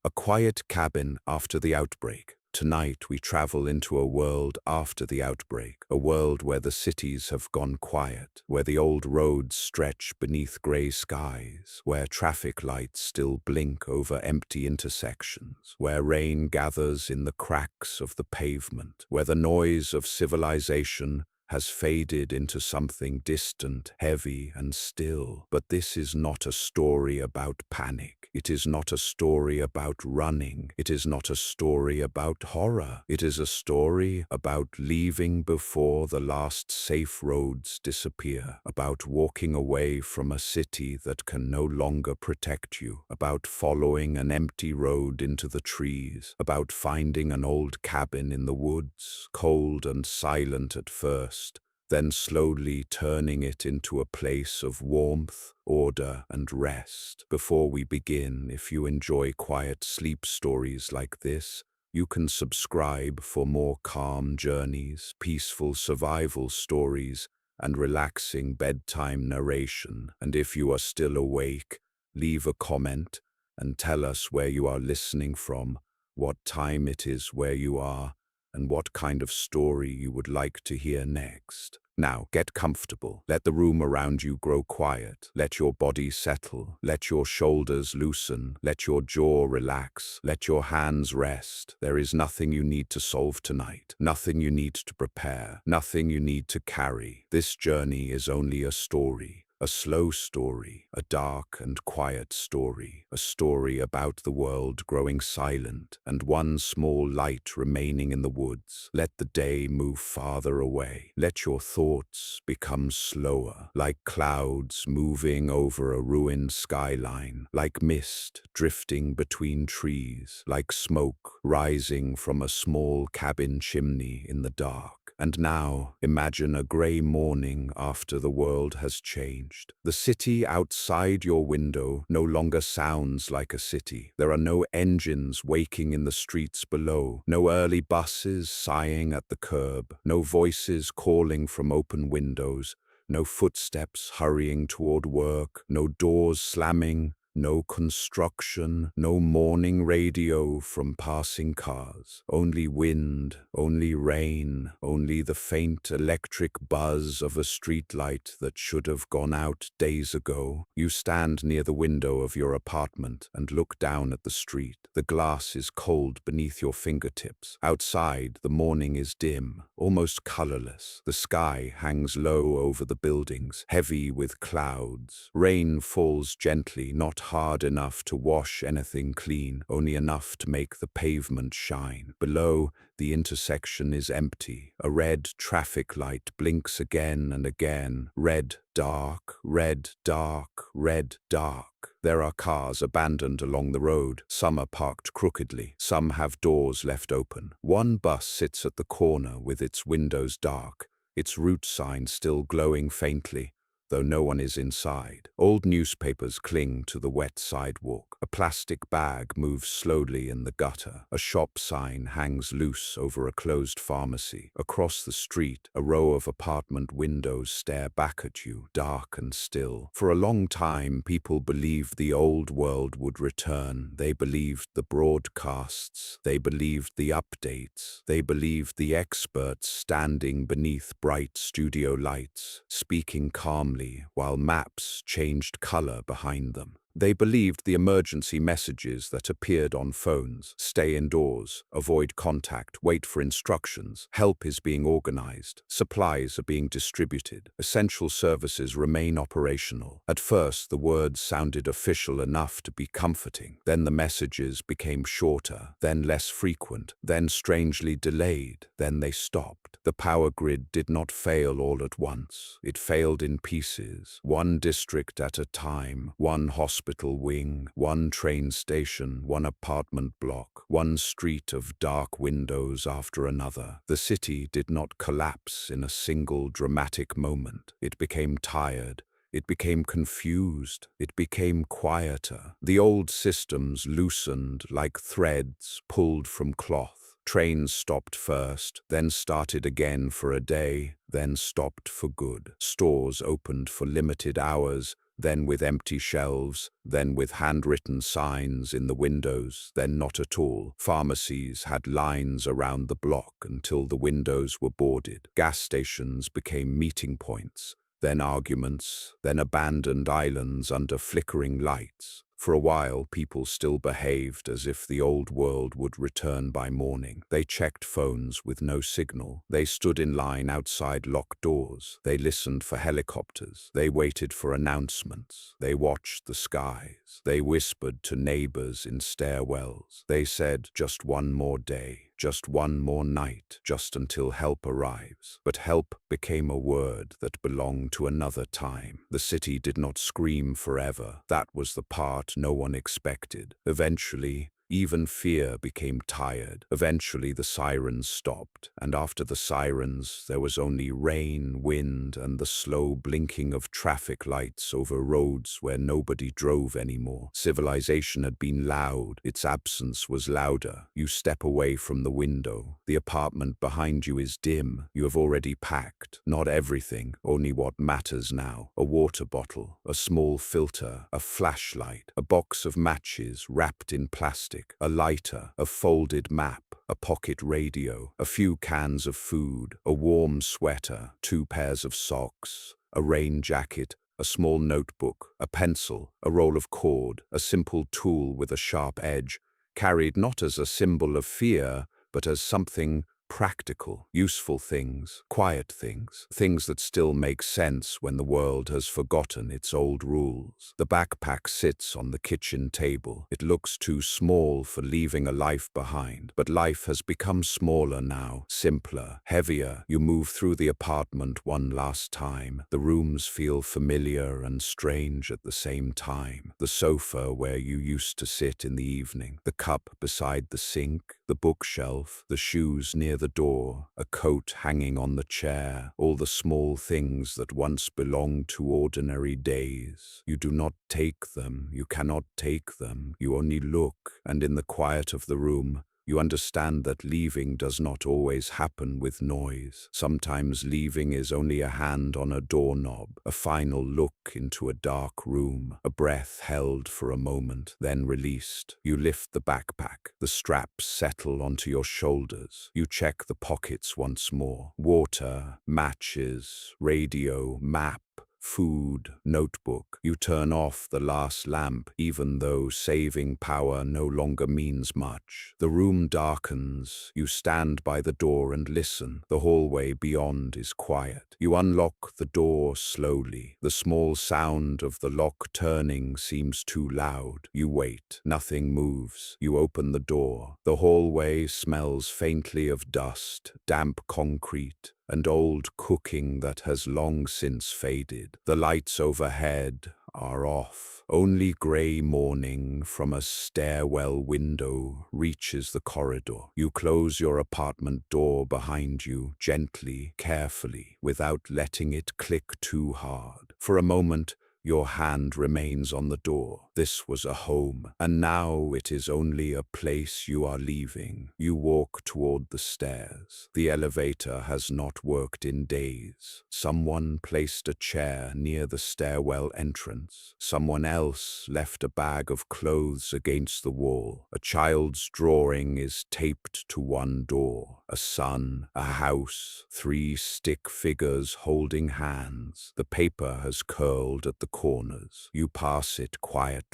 A quiet cabin after the outbreak. Tonight we travel into a world after the outbreak, a world where the cities have gone quiet, where the old roads stretch beneath grey skies, where traffic lights still blink over empty intersections, where rain gathers in the cracks of the pavement, where the noise of civilization has faded into something distant, heavy and still. But this is not a story about panic. It is not a story about running. It is not a story about horror. It is a story about leaving before the last safe roads disappear, about walking away from a city that can no longer protect you, about following an empty road into the trees, about finding an old cabin in the woods, cold and silent at first, then slowly turning it into a place of warmth, order, and rest. Before we begin, if you enjoy quiet sleep stories like this, you can subscribe for more calm journeys, peaceful survival stories, and relaxing bedtime narration. And if you are still awake, leave a comment and tell us where you are listening from, what time it is where you are, and what kind of story you would like to hear next. Now, get comfortable. Let the room around you grow quiet. Let your body settle. Let your shoulders loosen. Let your jaw relax. Let your hands rest. There is nothing you need to solve tonight. Nothing you need to prepare. Nothing you need to carry. This journey is only a story. A slow story, a dark and quiet story, a story about the world growing silent and one small light remaining in the woods. Let the day move farther away. Let your thoughts become slower, like clouds moving over a ruined skyline, like mist drifting between trees, like smoke rising from a small cabin chimney in the dark. And now, imagine a grey morning after the world has changed. The city outside your window no longer sounds like a city. There are no engines waking in the streets below, no early buses sighing at the curb, no voices calling from open windows, no footsteps hurrying toward work, no doors slamming, no construction, no morning radio from passing cars. Only wind, only rain, only the faint electric buzz of a streetlight that should have gone out days ago. You stand near the window of your apartment and look down at the street. The glass is cold beneath your fingertips. Outside, the morning is dim, almost colorless. The sky hangs low over the buildings, heavy with clouds. Rain falls gently, not hard enough to wash anything clean, only enough to make the pavement shine. Below, the intersection is empty. A red traffic light blinks again and again. Red, dark, red, dark, red, dark. There are cars abandoned along the road. Some are parked crookedly. Some have doors left open. One bus sits at the corner with its windows dark, its route sign still glowing faintly, though no one is inside. Old newspapers cling to the wet sidewalk. A plastic bag moves slowly in the gutter. A shop sign hangs loose over a closed pharmacy. Across the street, a row of apartment windows stare back at you, dark and still. For a long time, people believed the old world would return. They believed the broadcasts. They believed the updates. They believed the experts standing beneath bright studio lights, speaking calmly while maps changed color behind them. They believed the emergency messages that appeared on phones: stay indoors, avoid contact, wait for instructions, help is being organized, supplies are being distributed, essential services remain operational. At first, the words sounded official enough to be comforting. Then the messages became shorter, then less frequent, then strangely delayed, then they stopped. The power grid did not fail all at once. It failed in pieces, one district at a time, one hospital wing, one train station, one apartment block, one street of dark windows after another. The city did not collapse in a single dramatic moment. It became tired. It became confused. It became quieter. The old systems loosened like threads pulled from cloth. Trains stopped first, then started again for a day, then stopped for good. Stores opened for limited hours, then with empty shelves, then with handwritten signs in the windows, then not at all. Pharmacies had lines around the block until the windows were boarded. Gas stations became meeting points, then arguments, then abandoned islands under flickering lights. For a while, people still behaved as if the old world would return by morning. They checked phones with no signal. They stood in line outside locked doors. They listened for helicopters. They waited for announcements. They watched the skies. They whispered to neighbors in stairwells. They said, just one more day. Just one more night, just until help arrives. But help became a word that belonged to another time. The city did not scream forever. That was the part no one expected. Eventually, even fear became tired. Eventually the sirens stopped, and after the sirens there was only rain, wind, and the slow blinking of traffic lights over roads where nobody drove anymore. Civilization had been loud. Its absence was louder. You step away from the window. The apartment behind you is dim. You have already packed. Not everything, only what matters now. A water bottle, a small filter, a flashlight, a box of matches wrapped in plastic, a lighter, a folded map, a pocket radio, a few cans of food, a warm sweater, 2 pairs of socks, a rain jacket, a small notebook, a pencil, a roll of cord, a simple tool with a sharp edge, carried not as a symbol of fear, but as something practical, useful things, quiet things, things that still make sense when the world has forgotten its old rules. The backpack sits on the kitchen table. It looks too small for leaving a life behind, but life has become smaller now, simpler, heavier. You move through the apartment one last time. The rooms feel familiar and strange at the same time. The sofa where you used to sit in the evening, the cup beside the sink, the bookshelf, the shoes near the door, a coat hanging on the chair, all the small things that once belonged to ordinary days. You do not take them, you cannot take them, you only look, and in the quiet of the room, you understand that leaving does not always happen with noise. Sometimes leaving is only a hand on a doorknob, a final look into a dark room, a breath held for a moment, then released. You lift the backpack. The straps settle onto your shoulders. You check the pockets once more. Water, matches, radio, map, food, notebook. You turn off the last lamp, even though saving power no longer means much. The room darkens. You stand by the door and listen. The hallway beyond is quiet. You unlock the door slowly. The small sound of the lock turning seems too loud. You wait. Nothing moves. You open the door. The hallway smells faintly of dust, damp concrete, and old cooking that has long since faded. The lights overhead are off. Only grey morning from a stairwell window reaches the corridor. You close your apartment door behind you, gently, carefully, without letting it click too hard. For a moment, your hand remains on the door. This was a home, and now it is only a place you are leaving. You walk toward the stairs. The elevator has not worked in days. Someone placed a chair near the stairwell entrance. Someone else left a bag of clothes against the wall. A child's drawing is taped to one door. A sun, a house, 3 stick figures holding hands. The paper has curled at the corners. You pass it quietly.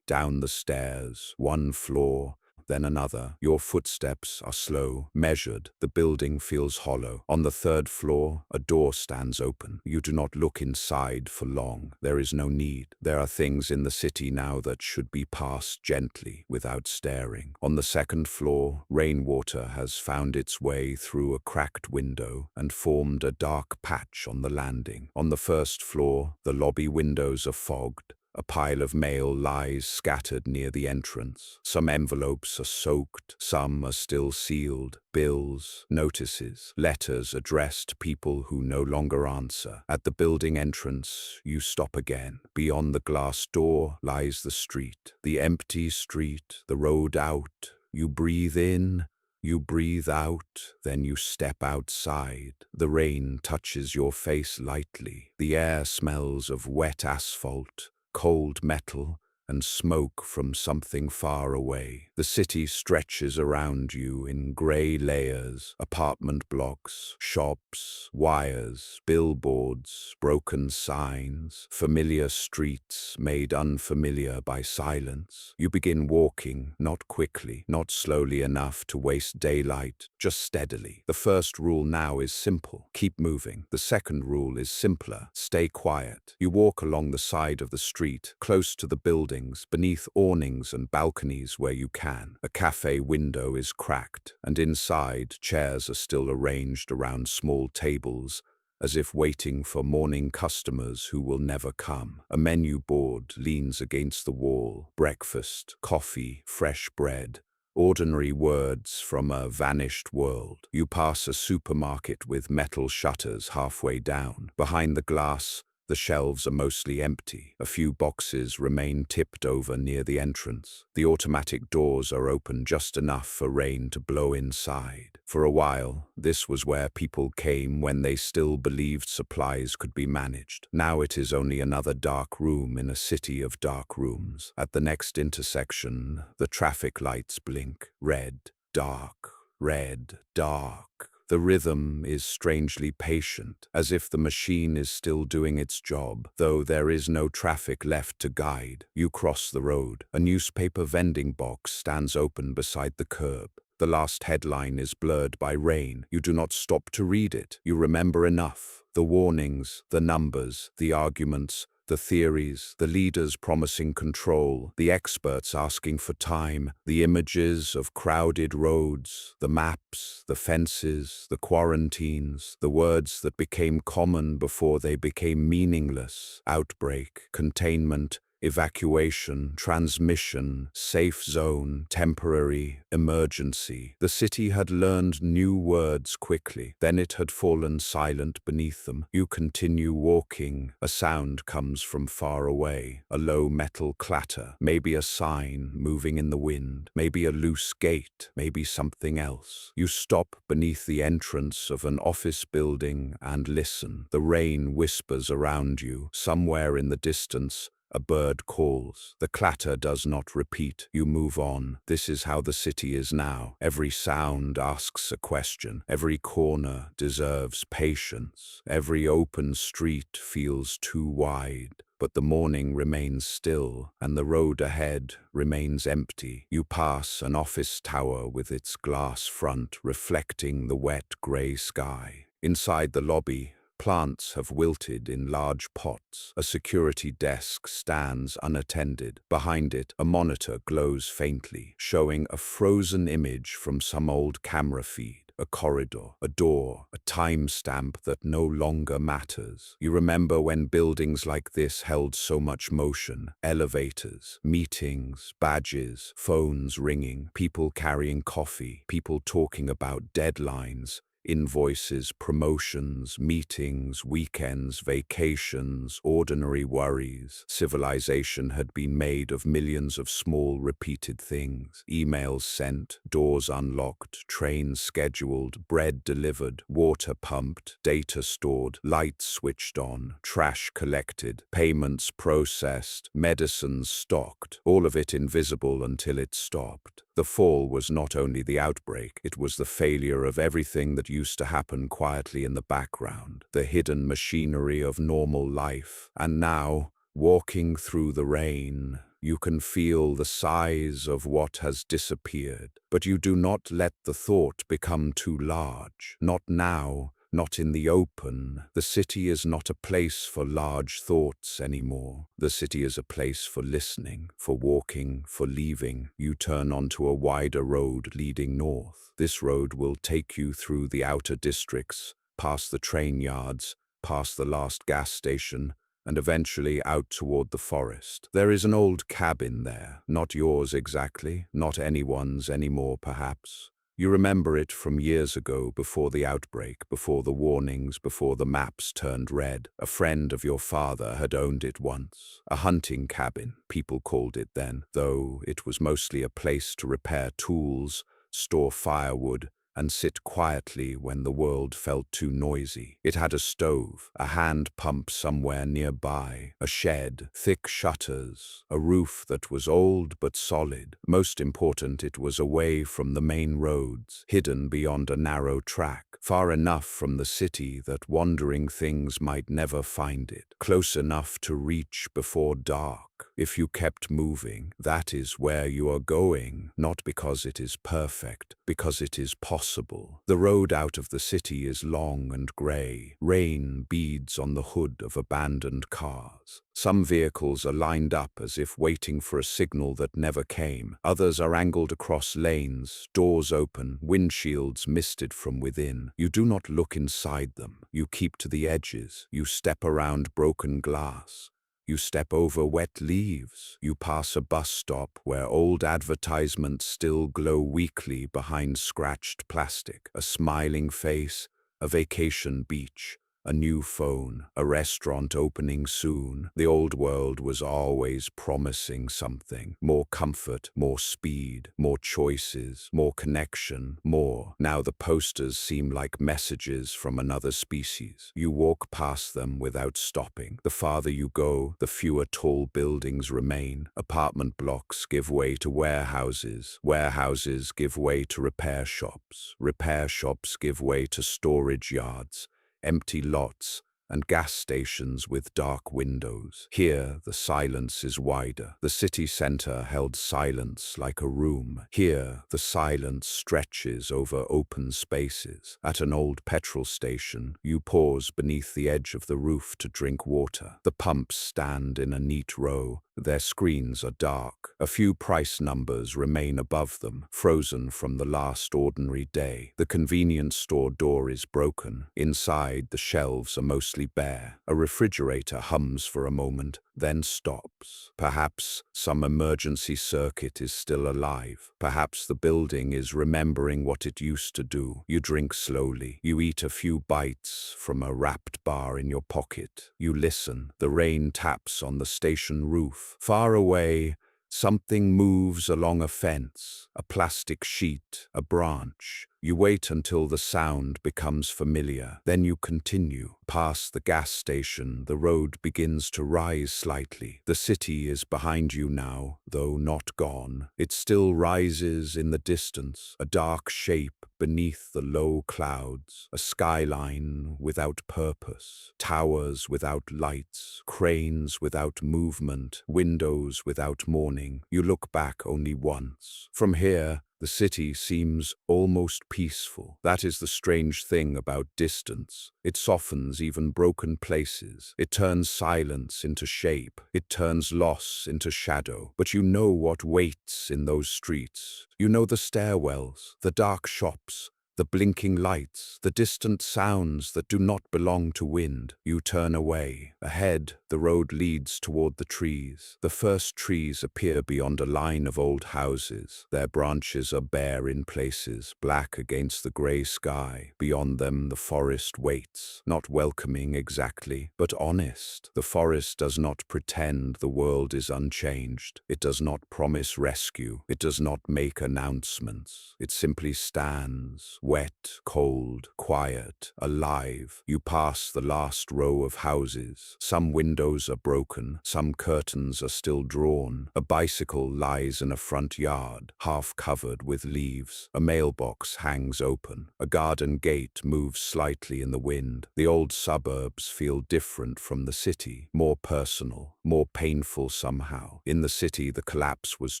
Down the stairs, 1 floor, then another. Your footsteps are slow, measured. The building feels hollow. On the 3rd floor, a door stands open. You do not look inside for long. There is no need. There are things in the city now that should be passed gently, without staring. On the 2nd floor, rainwater has found its way through a cracked window and formed a dark patch on the landing. On the 1st floor, the lobby windows are fogged. A pile of mail lies scattered near the entrance. Some envelopes are soaked, some are still sealed. Bills, notices, letters addressed to people who no longer answer. At the building entrance, you stop again. Beyond the glass door lies the street. The empty street, the road out. You breathe in. You breathe out, then you step outside. The rain touches your face lightly. The air smells of wet asphalt, cold metal, and smoke from something far away. The city stretches around you in grey layers, apartment blocks, shops, wires, billboards, broken signs, familiar streets made unfamiliar by silence. You begin walking, not quickly, not slowly enough to waste daylight, just steadily. The first rule now is simple: keep moving. The second rule is simpler: stay quiet. You walk along the side of the street, close to the building, beneath awnings and balconies where you can. A cafe window is cracked, and inside, chairs are still arranged around small tables, as if waiting for morning customers who will never come. A menu board leans against the wall: breakfast, coffee, fresh bread. Ordinary words from a vanished world. You pass a supermarket with metal shutters halfway down. Behind the glass, the shelves are mostly empty. A few boxes remain tipped over near the entrance. The automatic doors are open just enough for rain to blow inside. For a while, this was where people came when they still believed supplies could be managed. Now it is only another dark room in a city of dark rooms. At the next intersection, the traffic lights blink. Red, dark, red, dark. The rhythm is strangely patient, as if the machine is still doing its job, though there is no traffic left to guide. You cross the road. A newspaper vending box stands open beside the curb. The last headline is blurred by rain. You do not stop to read it. You remember enough: the warnings, the numbers, the arguments, the theories, the leaders promising control, the experts asking for time, the images of crowded roads, the maps, the fences, the quarantines, the words that became common before they became meaningless: outbreak, containment, evacuation, transmission, safe zone, temporary, emergency. The city had learned new words quickly. Then it had fallen silent beneath them. You continue walking. A sound comes from far away, a low metal clatter, maybe a sign moving in the wind, maybe a loose gate, maybe something else. You stop beneath the entrance of an office building and listen. The rain whispers around you. Somewhere in the distance, a bird calls. The clatter does not repeat. You move on. This is how the city is now. Every sound asks a question. Every corner deserves patience. Every open street feels too wide. But the morning remains still, and the road ahead remains empty. You pass an office tower with its glass front reflecting the wet grey sky. Inside the lobby, plants have wilted in large pots. A security desk stands unattended. Behind it, a monitor glows faintly, showing a frozen image from some old camera feed. A corridor, a door, a timestamp that no longer matters. You remember when buildings like this held so much motion: elevators, meetings, badges, phones ringing, people carrying coffee, people talking about deadlines, invoices, promotions, meetings, weekends, vacations, ordinary worries. Civilization had been made of millions of small, repeated things: emails sent, doors unlocked, trains scheduled, bread delivered, water pumped, data stored, lights switched on, trash collected, payments processed, medicines stocked, all of it invisible until it stopped. The fall was not only the outbreak, it was the failure of everything that used to happen quietly in the background, the hidden machinery of normal life. And now, walking through the rain, you can feel the size of what has disappeared. But you do not let the thought become too large. Not now. Not in the open. The city is not a place for large thoughts anymore. The city is a place for listening, for walking, for leaving. You turn onto a wider road leading north. This road will take you through the outer districts, past the train yards, past the last gas station, and eventually out toward the forest. There is an old cabin there, not yours exactly, not anyone's anymore perhaps. You remember it from years ago, before the outbreak, before the warnings, before the maps turned red. A friend of your father had owned it once. A hunting cabin, people called it then, though it was mostly a place to repair tools, store firewood, and sit quietly when the world felt too noisy. It had a stove, a hand pump somewhere nearby, a shed, thick shutters, a roof that was old but solid. Most important, it was away from the main roads, hidden beyond a narrow track, far enough from the city that wandering things might never find it, close enough to reach before dark. If you kept moving, that is where you are going, not because it is perfect, because it is possible. The road out of the city is long and grey. Rain beads on the hood of abandoned cars. Some vehicles are lined up as if waiting for a signal that never came. Others are angled across lanes, doors open, windshields misted from within. You do not look inside them. You keep to the edges. You step around broken glass. You step over wet leaves. You pass a bus stop where old advertisements still glow weakly behind scratched plastic. A smiling face, a vacation beach, a new phone, a restaurant opening soon. The old world was always promising something. More comfort, more speed, more choices, more connection, more. Now the posters seem like messages from another species. You walk past them without stopping. The farther you go, the fewer tall buildings remain. Apartment blocks give way to warehouses. Warehouses give way to repair shops. Repair shops give way to storage yards, empty lots, and gas stations with dark windows. Here, the silence is wider. The city center held silence like a room. Here, the silence stretches over open spaces. At an old petrol station, you pause beneath the edge of the roof to drink water. The pumps stand in a neat row. Their screens are dark. A few price numbers remain above them, frozen from the last ordinary day. The convenience store door is broken. Inside, the shelves are mostly bare. A refrigerator hums for a moment, then stops. Perhaps some emergency circuit is still alive. Perhaps the building is remembering what it used to do. You drink slowly. You eat a few bites from a wrapped bar in your pocket. You listen. The rain taps on the station roof. Far away, something moves along a fence, a plastic sheet, a branch. You wait until the sound becomes familiar. Then you continue. Past the gas station, the road begins to rise slightly. The city is behind you now, though not gone. It still rises in the distance, a dark shape beneath the low clouds, a skyline without purpose, towers without lights, cranes without movement, windows without morning. You look back only once. From here, the city seems almost peaceful. That is the strange thing about distance. It softens even broken places. It turns silence into shape. It turns loss into shadow. But you know what waits in those streets. You know the stairwells, the dark shops, the blinking lights, the distant sounds that do not belong to wind. You turn away. Ahead, the road leads toward the trees. The first trees appear beyond a line of old houses. Their branches are bare in places, black against the grey sky. Beyond them, the forest waits, not welcoming exactly, but honest. The forest does not pretend the world is unchanged. It does not promise rescue. It does not make announcements. It simply stands, wet, cold, quiet, alive. You pass the last row of houses. Some windows are broken, some curtains are still drawn. A bicycle lies in a front yard, half covered with leaves. A mailbox hangs open. A garden gate moves slightly in the wind. The old suburbs feel different from the city, more personal, more painful somehow. In the city, the collapse was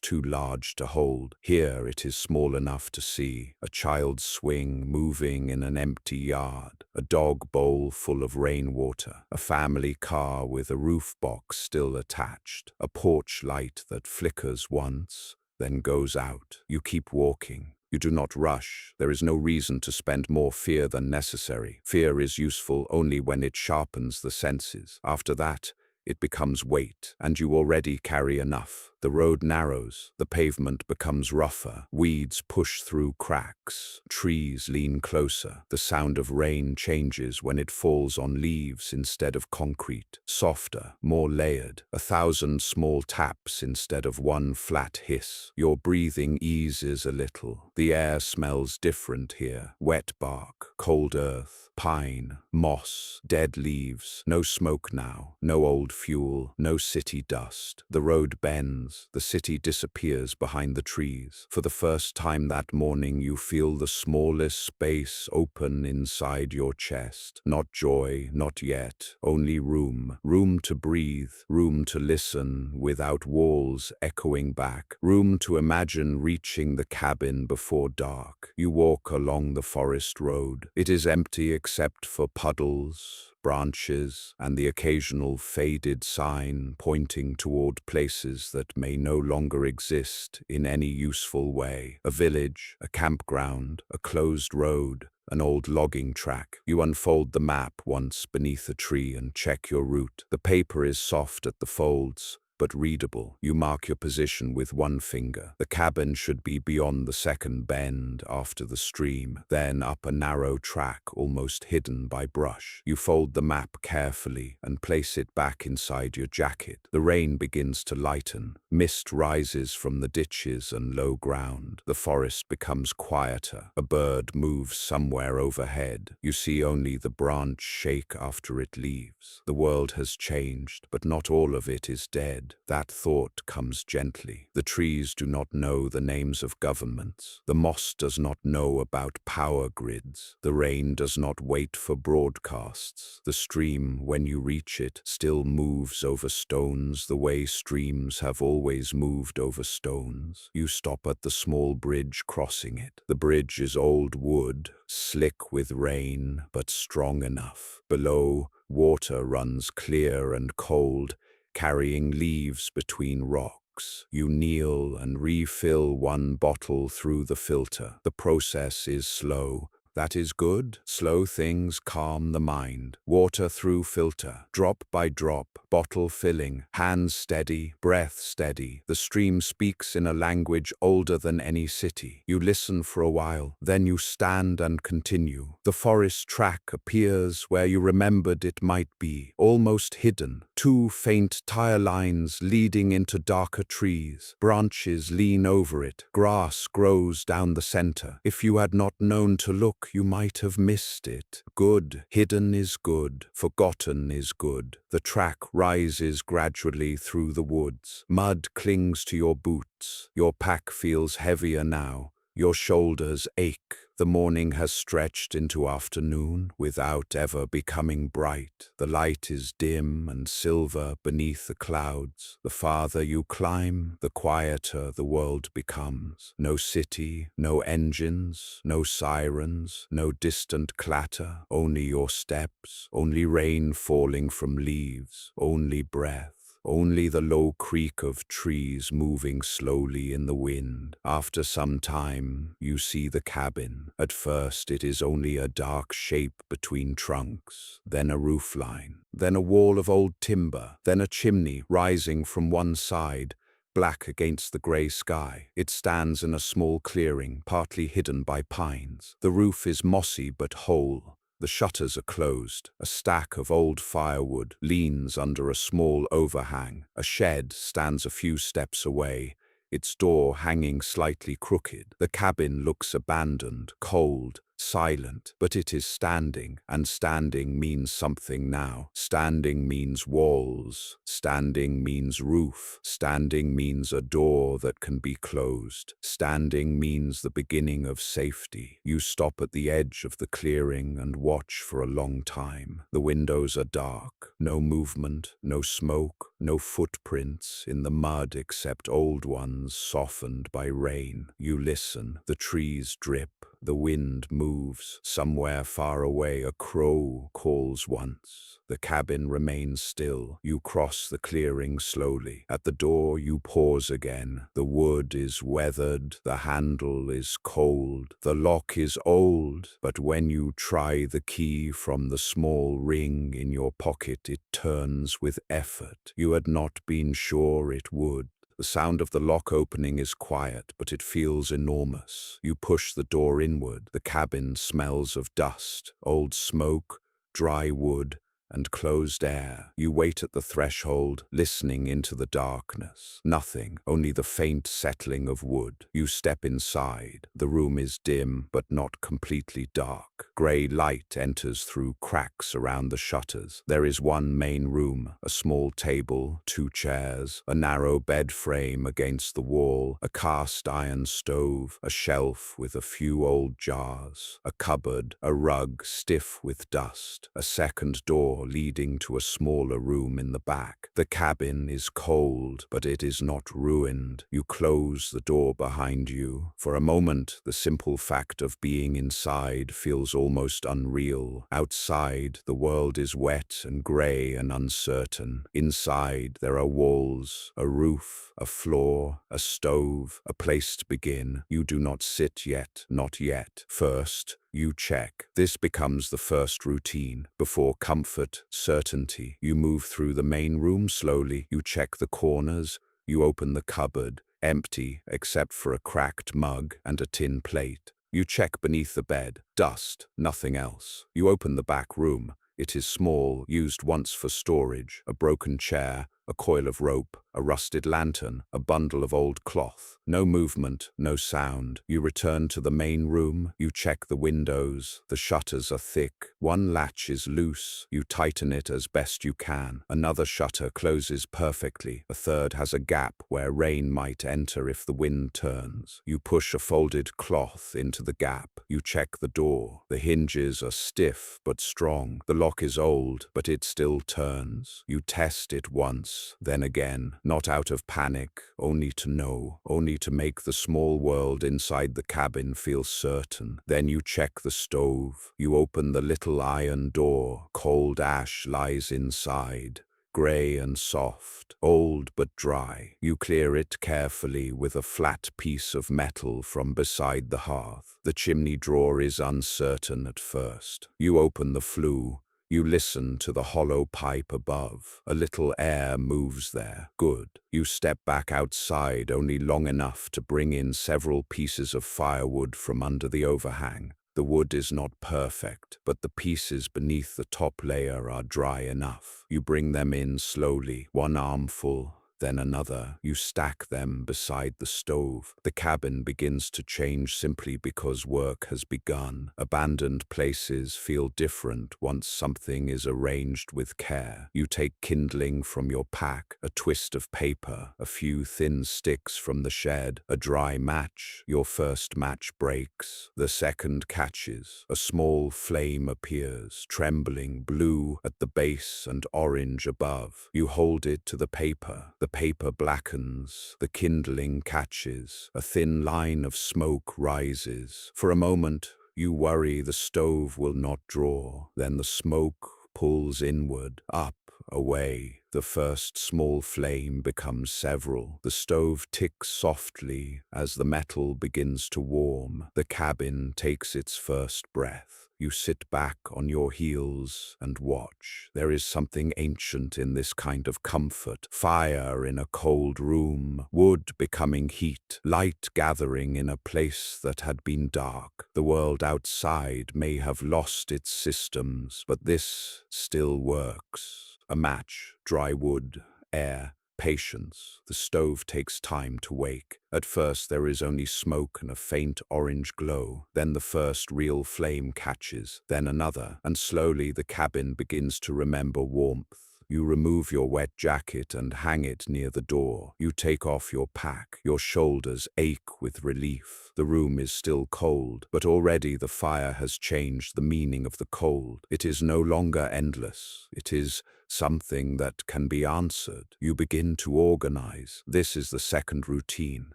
too large to hold. Here, it is small enough to see. A child's swing moving in an empty yard, a dog bowl full of rainwater, a family car with a roof box still attached, a porch light that flickers once, then goes out. You keep walking. You do not rush. There is no reason to spend more fear than necessary. Fear is useful only when it sharpens the senses. After that, it becomes weight, and you already carry enough. The road narrows, the pavement becomes rougher, weeds push through cracks, trees lean closer. The sound of rain changes when it falls on leaves instead of concrete, softer, more layered, 1,000 small taps instead of one flat hiss. Your breathing eases a little. The air smells different here. Wet bark, cold earth, pine, moss, dead leaves. No smoke now, no old fuel, no city dust. The road bends, the city disappears behind the trees. For the first time that morning you feel the smallest space open inside your chest. Not joy, not yet, only room. Room to breathe, room to listen without walls echoing back. Room to imagine reaching the cabin before dark. You walk along the forest road. It is empty except for puddles, branches, and the occasional faded sign pointing toward places that may no longer exist in any useful way. A village, a campground, a closed road, an old logging track. You unfold the map once beneath a tree and check your route. The paper is soft at the folds, but readable. You mark your position with one finger. The cabin should be beyond the second bend after the stream, then up a narrow track almost hidden by brush. You fold the map carefully and place it back inside your jacket. The rain begins to lighten. Mist rises from the ditches and low ground. The forest becomes quieter. A bird moves somewhere overhead. You see only the branch shake after it leaves. The world has changed, but not all of it is dead. That thought comes gently. The trees do not know the names of governments. The moss does not know about power grids. The rain does not wait for broadcasts. The stream, when you reach it, still moves over stones the way streams have always moved over stones. You stop at the small bridge crossing it. The bridge is old wood, slick with rain, but strong enough. Below, water runs clear and cold, carrying leaves between rocks. You kneel and refill one bottle through the filter. The process is slow. That is good. Slow things calm the mind. Water through filter, drop by drop, bottle filling, hands steady, breath steady. The stream speaks in a language older than any city. You listen for a while, then you stand and continue. The forest track appears where you remembered it might be, almost hidden. Two faint tire lines leading into darker trees. Branches lean over it. Grass grows down the center. If you had not known to look, you might have missed it. Good. Hidden is good. Forgotten is good. The track rises gradually through the woods. Mud clings to your boots. Your pack feels heavier now. Your shoulders ache. The morning has stretched into afternoon without ever becoming bright. The light is dim and silver beneath the clouds. The farther you climb, the quieter the world becomes. No city, no engines, no sirens, no distant clatter, only your steps, only rain falling from leaves, only breath. Only the low creak of trees moving slowly in the wind. After some time, you see the cabin. At first, it is only a dark shape between trunks, then a roofline, then a wall of old timber, then a chimney rising from one side, black against the grey sky. It stands in a small clearing, partly hidden by pines. The roof is mossy but whole. The shutters are closed. A stack of old firewood leans under a small overhang. A shed stands a few steps away, its door hanging slightly crooked. The cabin looks abandoned, cold, silent, but it is standing, and standing means something now. Standing means walls. Standing means roof. Standing means a door that can be closed. Standing means the beginning of safety. You stop at the edge of the clearing and watch for a long time. The windows are dark. No movement, no smoke, no footprints in the mud except old ones softened by rain. You listen. The trees drip. The wind moves. Somewhere far away a crow calls once. The cabin remains still. You cross the clearing slowly. At the door you pause again. The wood is weathered. The handle is cold. The lock is old. But when you try the key from the small ring in your pocket, it turns with effort. You had not been sure it would. The sound of the lock opening is quiet, but it feels enormous. You push the door inward. The cabin smells of dust, old smoke, dry wood, and closed air. You wait at the threshold, listening into the darkness. Nothing, only the faint settling of wood. You step inside. The room is dim, but not completely dark. Grey light enters through cracks around the shutters. There is one main room, a small table, 2 chairs, a narrow bed frame against the wall, a cast iron stove, a shelf with a few old jars, a cupboard, a rug stiff with dust, a second door leading to a smaller room in the back. The cabin is cold, but it is not ruined. You close the door behind you. For a moment, the simple fact of being inside feels almost unreal. Outside, the world is wet and grey and uncertain. Inside, there are walls, a roof, a floor, a stove, a place to begin. You do not sit yet, not yet. First, you check. This becomes the first routine. Before comfort, certainty. You move through the main room slowly. You check the corners. You open the cupboard. Empty, except for a cracked mug and a tin plate. You check beneath the bed. Dust, nothing else. You open the back room. It is small, used once for storage. A broken chair, a coil of rope, a rusted lantern, a bundle of old cloth. No movement, no sound. You return to the main room. You check the windows. The shutters are thick. One latch is loose. You tighten it as best you can. Another shutter closes perfectly. A third has a gap where rain might enter if the wind turns. You push a folded cloth into the gap. You check the door. The hinges are stiff but strong. The lock is old, but it still turns. You test it once, then again, not out of panic, only to know, only to make the small world inside the cabin feel certain. Then you check the stove. You open the little iron door. Cold ash lies inside, grey and soft, old but dry. You clear it carefully with a flat piece of metal from beside the hearth. The chimney drawer is uncertain at first. You open the flue. You listen to the hollow pipe above. A little air moves there. Good. You step back outside only long enough to bring in several pieces of firewood from under the overhang. The wood is not perfect, but the pieces beneath the top layer are dry enough. You bring them in slowly, one armful, then another. You stack them beside the stove. The cabin begins to change simply because work has begun. Abandoned places feel different once something is arranged with care. You take kindling from your pack, a twist of paper, a few thin sticks from the shed, a dry match. Your first match breaks. The second catches. A small flame appears, trembling blue at the base and orange above. You hold it to the paper. The paper blackens, the kindling catches, a thin line of smoke rises. For a moment, you worry the stove will not draw. Then the smoke pulls inward, up, away. The first small flame becomes several. The stove ticks softly as the metal begins to warm. The cabin takes its first breath. You sit back on your heels and watch. There is something ancient in this kind of comfort. Fire in a cold room, wood becoming heat, light gathering in a place that had been dark. The world outside may have lost its systems, but this still works. A match, dry wood, air, patience. The stove takes time to wake. At first there is only smoke and a faint orange glow. Then the first real flame catches, then another, and slowly the cabin begins to remember warmth. You remove your wet jacket and hang it near the door. You take off your pack. Your shoulders ache with relief. The room is still cold, but already the fire has changed the meaning of the cold. It is no longer endless. It is something that can be answered. You begin to organize. This is the second routine.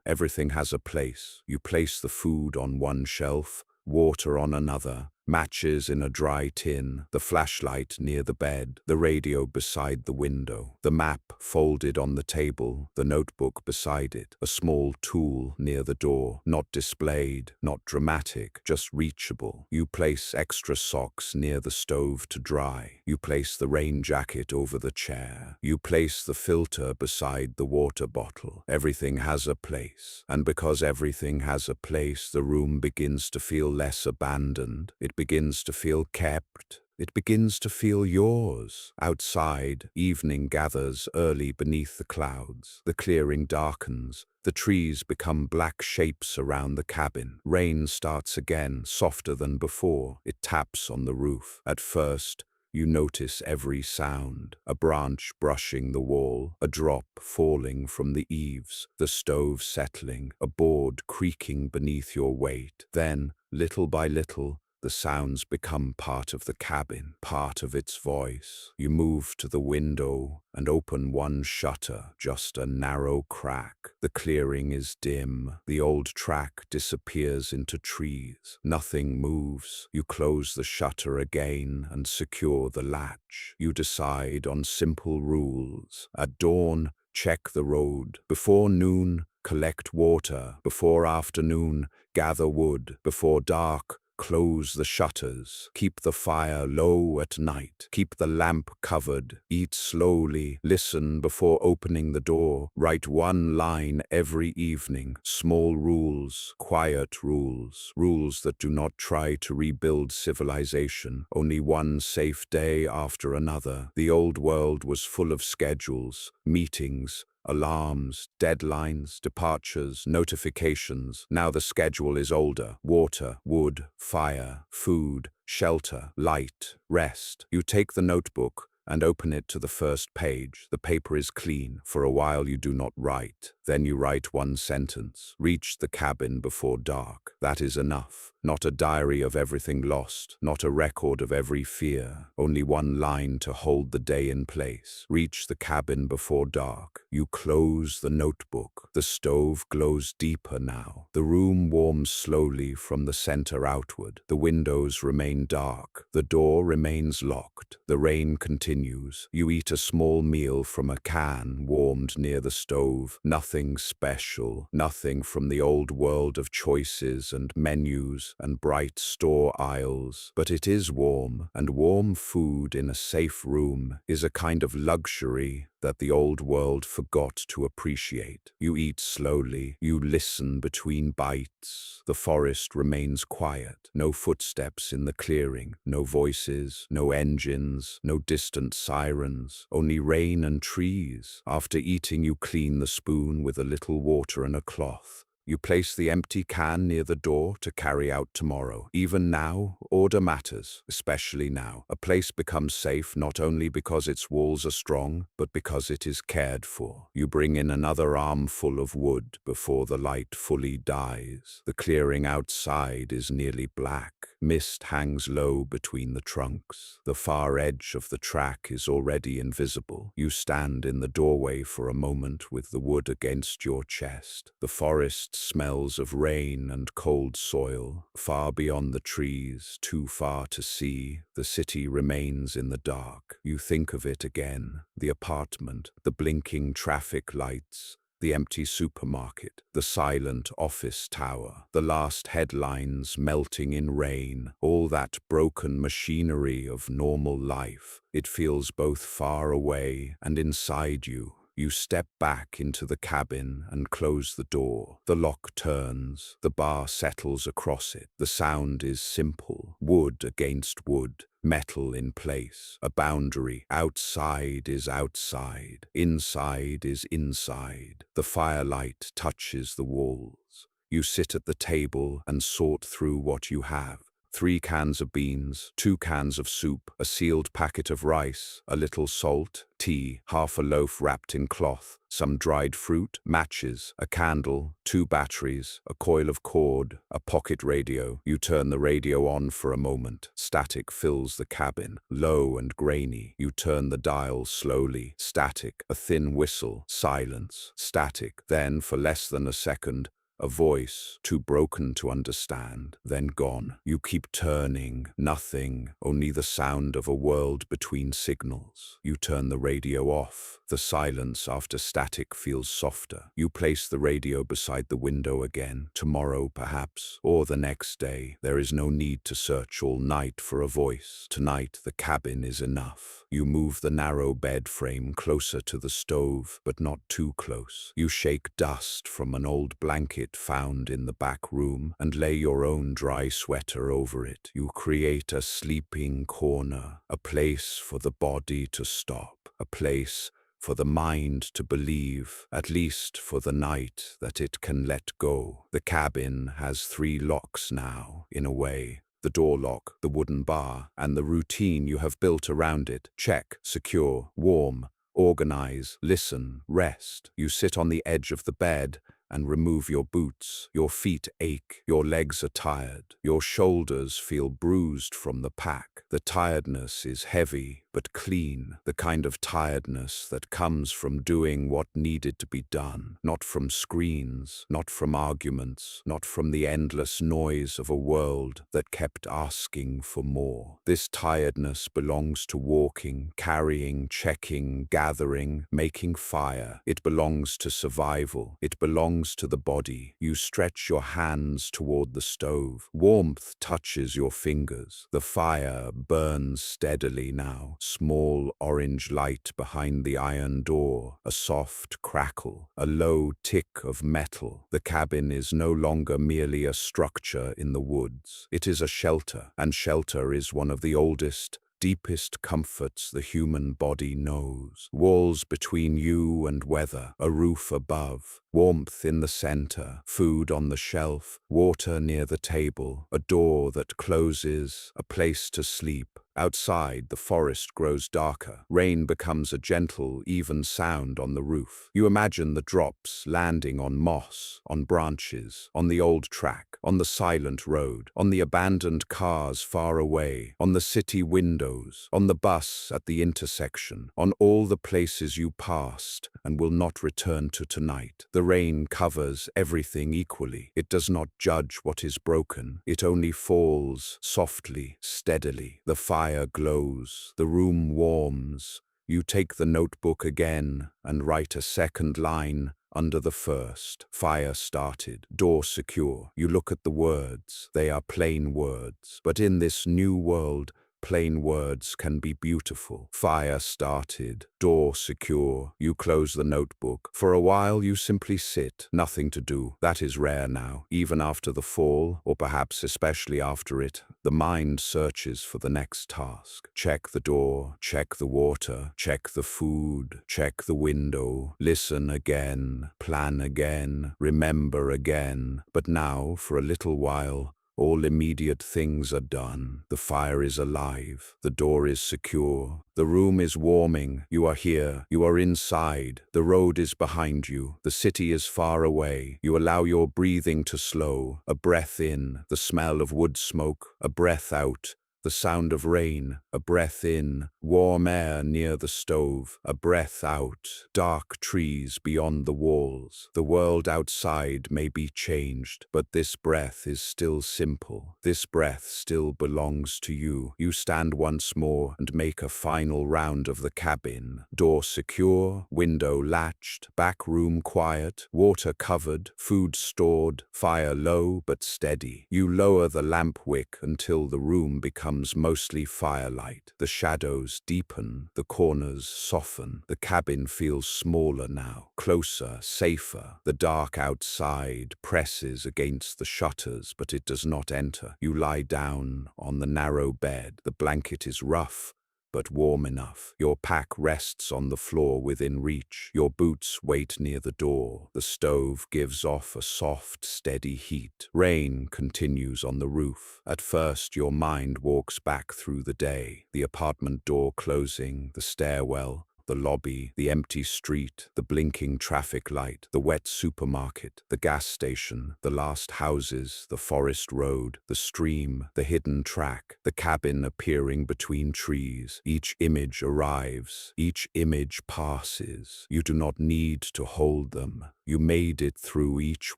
Everything has a place. You place the food on one shelf, water on another, Matches in a dry tin, the flashlight near the bed, the radio beside the window, the map folded on the table, the notebook beside it, a small tool near the door, not displayed, not dramatic, just reachable. You place extra socks near the stove to dry. You place the rain jacket over the chair. You place the filter beside the water bottle. Everything has a place. And because everything has a place, the room begins to feel less abandoned. It begins to feel kept. It begins to feel yours. Outside, evening gathers early beneath the clouds. The clearing darkens. The trees become black shapes around the cabin. Rain starts again, softer than before. It taps on the roof. At first, you notice every sound, a branch brushing the wall, a drop falling from the eaves, the stove settling, a board creaking beneath your weight. Then, little by little, the sounds become part of the cabin, part of its voice. You move to the window and open one shutter, just a narrow crack. The clearing is dim. The old track disappears into trees. Nothing moves. You close the shutter again and secure the latch. You decide on simple rules. At dawn, check the road. Before noon, collect water. Before afternoon, gather wood. Before dark, close the shutters. Keep the fire low at night. Keep the lamp covered. Eat slowly. Listen before opening the door. Write one line every evening. Small rules, quiet rules. Rules that do not try to rebuild civilization. Only one safe day after another. The old world was full of schedules, meetings, alarms, deadlines, departures, notifications. Now the schedule is older. Water, wood, fire, food, shelter, light, rest. You take the notebook and open it to the first page. The paper is clean. For a while you do not write. Then you write one sentence. Reach the cabin before dark. That is enough. Not a diary of everything lost. Not a record of every fear. Only one line to hold the day in place. Reach the cabin before dark. You close the notebook. The stove glows deeper now. The room warms slowly from the center outward. The windows remain dark. The door remains locked. The rain continues. You eat a small meal from a can warmed near the stove. Nothing special. Nothing from the old world of choices and menus and bright store aisles. But it is warm, and warm food in a safe room is a kind of luxury that the old world forgot to appreciate. You eat slowly. You listen between bites. The forest remains quiet. No footsteps in the clearing. No voices. No engines. No distant sirens. Only rain and trees. After eating, you clean the spoon with a little water and a cloth. You place the empty can near the door to carry out tomorrow. Even now, order matters, especially now. A place becomes safe not only because its walls are strong, but because it is cared for. You bring in another armful of wood before the light fully dies. The clearing outside is nearly black. Mist hangs low between the trunks. The far edge of the track is already invisible. You stand in the doorway for a moment with the wood against your chest. The forest smells of rain and cold soil. Far beyond the trees, too far to see, the city remains in the dark. You think of it again. The apartment, the blinking traffic lights, the empty supermarket, the silent office tower, the last headlines melting in rain, all that broken machinery of normal life. It feels both far away and inside you. You step back into the cabin and close the door. The lock turns. The bar settles across it. The sound is simple. Wood against wood. Metal in place. A boundary. Outside is outside. Inside is inside. The firelight touches the walls. You sit at the table and sort through what you have. 3 cans of beans, 2 cans of soup, a sealed packet of rice, a little salt, tea, half a loaf wrapped in cloth, some dried fruit, matches, a candle, 2 batteries, a coil of cord, a pocket radio. You turn the radio on for a moment. Static fills the cabin, low and grainy. You turn the dial slowly. Static, a thin whistle, silence, static. Then, for less than a second, a voice too broken to understand, then gone. You keep turning, nothing, only the sound of a world between signals. You turn the radio off. The silence after static feels softer. You place the radio beside the window again. Tomorrow, perhaps, or the next day. There is no need to search all night for a voice. Tonight, the cabin is enough. You move the narrow bed frame closer to the stove, but not too close. You shake dust from an old blanket found in the back room and lay your own dry sweater over it. You create a sleeping corner, a place for the body to stop, a place for the mind to believe, at least for the night, that it can let go. The cabin has 3 locks now, in a way. The door lock, the wooden bar, and the routine you have built around it. Check, secure, warm, organize, listen, rest. You sit on the edge of the bed and remove your boots. Your feet ache, your legs are tired, your shoulders feel bruised from the pack. The tiredness is heavy but clean, the kind of tiredness that comes from doing what needed to be done, not from screens, not from arguments, not from the endless noise of a world that kept asking for more. This tiredness belongs to walking, carrying, checking, gathering, making fire. It belongs to survival. It belongs to the body. You stretch your hands toward the stove. Warmth touches your fingers. The fire burns steadily now. Small orange light behind the iron door, a soft crackle, a low tick of metal. The cabin is no longer merely a structure in the woods. It is a shelter, and shelter is one of the oldest, deepest comforts the human body knows. Walls between you and weather, a roof above, warmth in the center, food on the shelf, water near the table, a door that closes, a place to sleep. Outside, the forest grows darker. Rain becomes a gentle, even sound on the roof. You imagine the drops landing on moss, on branches, on the old track, on the silent road, on the abandoned cars far away, on the city windows, on the bus at the intersection, on all the places you passed and will not return to tonight. The rain covers everything equally. It does not judge what is broken. It only falls softly, steadily. The fire glows. The room warms. You take the notebook again and write a second line under the first. Fire started. Door secure. You look at the words. They are plain words. But in this new world, plain words can be beautiful. Fire started. Door secure. You close the notebook. For a while you simply sit. Nothing to do. That is rare now. Even after the fall, or perhaps especially after it, the mind searches for the next task. Check the door. Check the water. Check the food. Check the window. Listen again. Plan again. Remember again. But now, for a little while, all immediate things are done. The fire is alive. The door is secure. The room is warming. You are here. You are inside. The road is behind you. The city is far away. You allow your breathing to slow. A breath in, the smell of wood smoke. A breath out, the sound of rain. A breath in, warm air near the stove. A breath out, dark trees beyond the walls. The world outside may be changed, but this breath is still simple. This breath still belongs to you. You stand once more and make a final round of the cabin. Door secure, window latched, back room quiet, water covered, food stored, fire low but steady. You lower the lamp wick until the room becomes mostly firelight. The shadows deepen, the corners soften. The cabin feels smaller now, closer, safer. The dark outside presses against the shutters, but it does not enter. You lie down on the narrow bed. The blanket is rough, but warm enough. Your pack rests on the floor within reach. Your boots wait near the door. The stove gives off a soft, steady heat. Rain continues on the roof. At first, your mind walks back through the day. The apartment door closing, the stairwell, the lobby, the empty street, the blinking traffic light, the wet supermarket, the gas station, the last houses, the forest road, the stream, the hidden track, the cabin appearing between trees. Each image arrives. Each image passes. You do not need to hold them. You made it through each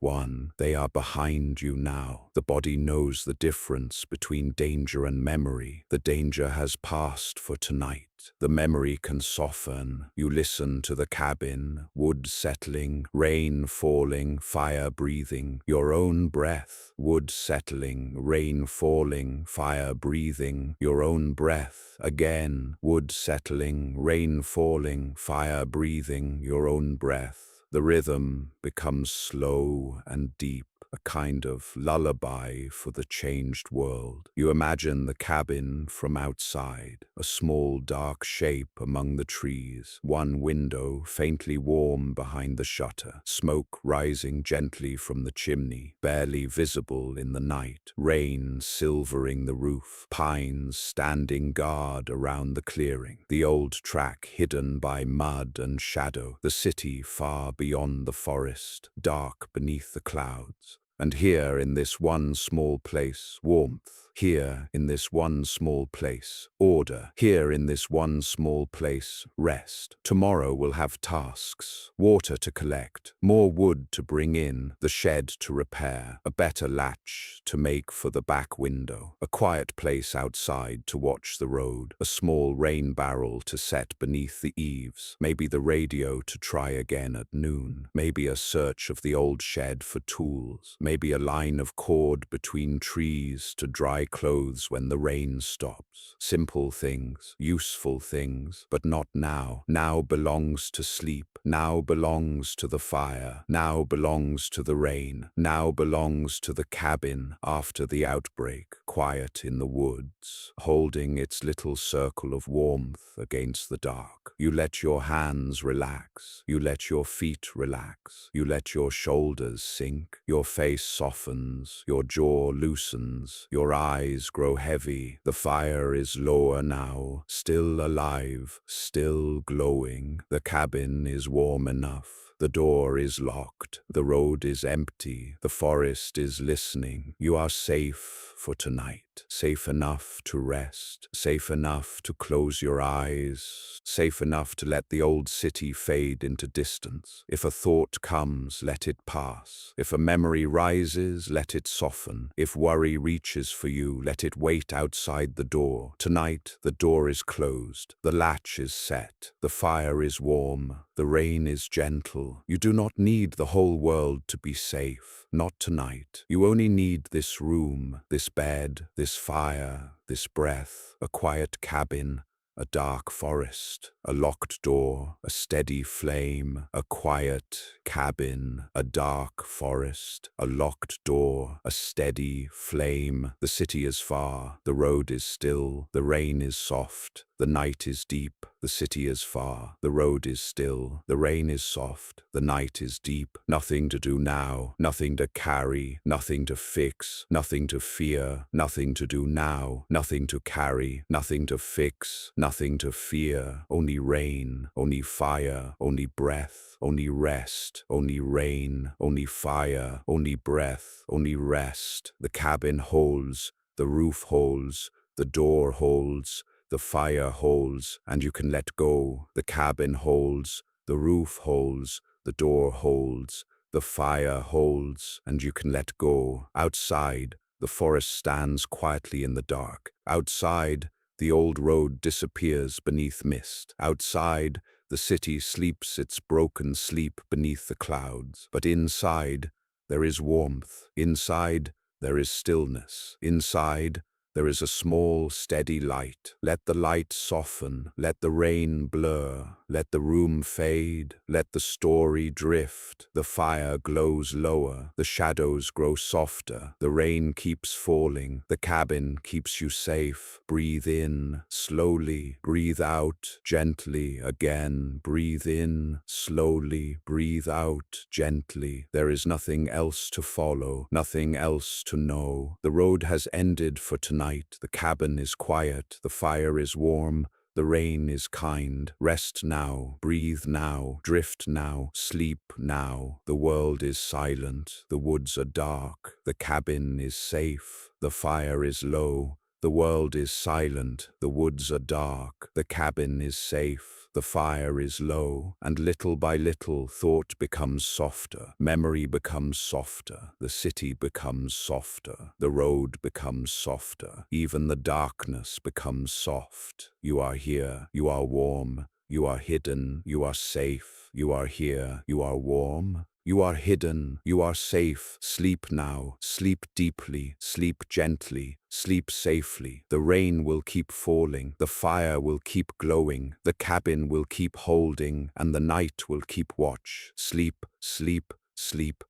one. They are behind you now. The body knows the difference between danger and memory. The danger has passed for tonight. The memory can soften. You listen to the cabin, wood settling, rain falling, fire breathing, your own breath, wood settling, rain falling, fire breathing, your own breath, again, wood settling, rain falling, fire breathing, your own breath. The rhythm becomes slow and deep, a kind of lullaby for the changed world. You imagine the cabin from outside, a small dark shape among the trees, one window faintly warm behind the shutter, smoke rising gently from the chimney, barely visible in the night, rain silvering the roof, pines standing guard around the clearing, the old track hidden by mud and shadow, the city far beyond the forest, dark beneath the clouds. And here in this one small place, warmth. Here in this one small place, order. Here in this one small place, rest. Tomorrow we'll have tasks, water to collect, more wood to bring in, the shed to repair, a better latch to make for the back window, a quiet place outside to watch the road, a small rain barrel to set beneath the eaves, maybe the radio to try again at noon, maybe a search of the old shed for tools, maybe a line of cord between trees to dry clothes when the rain stops. Simple things, useful things, but not now. Now belongs to sleep. Now belongs to the fire. Now belongs to the rain. Now belongs to the cabin after the outbreak, quiet in the woods, holding its little circle of warmth against the dark. You let your hands relax. You let your feet relax. You let your shoulders sink. Your face softens. Your jaw loosens. Your eyes grow heavy. The fire is lower now, still alive, still glowing. The cabin is warm enough. The door is locked. The road is empty. The forest is listening. You are safe for tonight. Safe enough to rest. Safe enough to close your eyes. Safe enough to let the old city fade into distance. If a thought comes, let it pass. If a memory rises, let it soften. If worry reaches for you, let it wait outside the door. Tonight, the door is closed. The latch is set. The fire is warm. The rain is gentle. You do not need the whole world to be safe. Not tonight. You only need this room, this bed, this fire, this breath, a quiet cabin, a dark forest, a locked door, a steady flame, a quiet cabin, a dark forest, a locked door, a steady flame. The city is far, the road is still, the rain is soft, the night is deep, the city is far, the road is still, the rain is soft, the night is deep. Nothing to do now, nothing to carry, nothing to fix, nothing to fear, nothing to do now, nothing to carry, nothing to fix, nothing to fear, only rain, only fire, only breath, only rest, only rain, only fire, only breath, only rest. The cabin holds, the roof holds, the door holds, the fire holds, and you can let go. The cabin holds, the roof holds, the door holds, the fire holds, and you can let go. Outside, the forest stands quietly in the dark. Outside, the old road disappears beneath mist. Outside, the city sleeps its broken sleep beneath the clouds. But inside, there is warmth. Inside, there is stillness. Inside, there is a small, steady light. Let the light soften. Let the rain blur. Let the room fade. Let the story drift. The fire glows lower. The shadows grow softer. The rain keeps falling. The cabin keeps you safe. Breathe in, slowly. Breathe out, gently. Again, breathe in, slowly. Breathe out, gently. There is nothing else to follow. Nothing else to know. The road has ended for tonight. The cabin is quiet, the fire is warm, the rain is kind. Rest now, breathe now, drift now, sleep now. The world is silent, the woods are dark, the cabin is safe, the fire is low. The world is silent, the woods are dark, the cabin is safe, The fire is low, and little by little thought becomes softer, memory becomes softer, the city becomes softer, the road becomes softer, even the darkness becomes soft. You are here, you are warm, you are hidden, you are safe, you are here, you are warm. You are hidden, you are safe. Sleep now, sleep deeply, sleep gently, sleep safely. The rain will keep falling, the fire will keep glowing, the cabin will keep holding, and the night will keep watch. Sleep, sleep, sleep.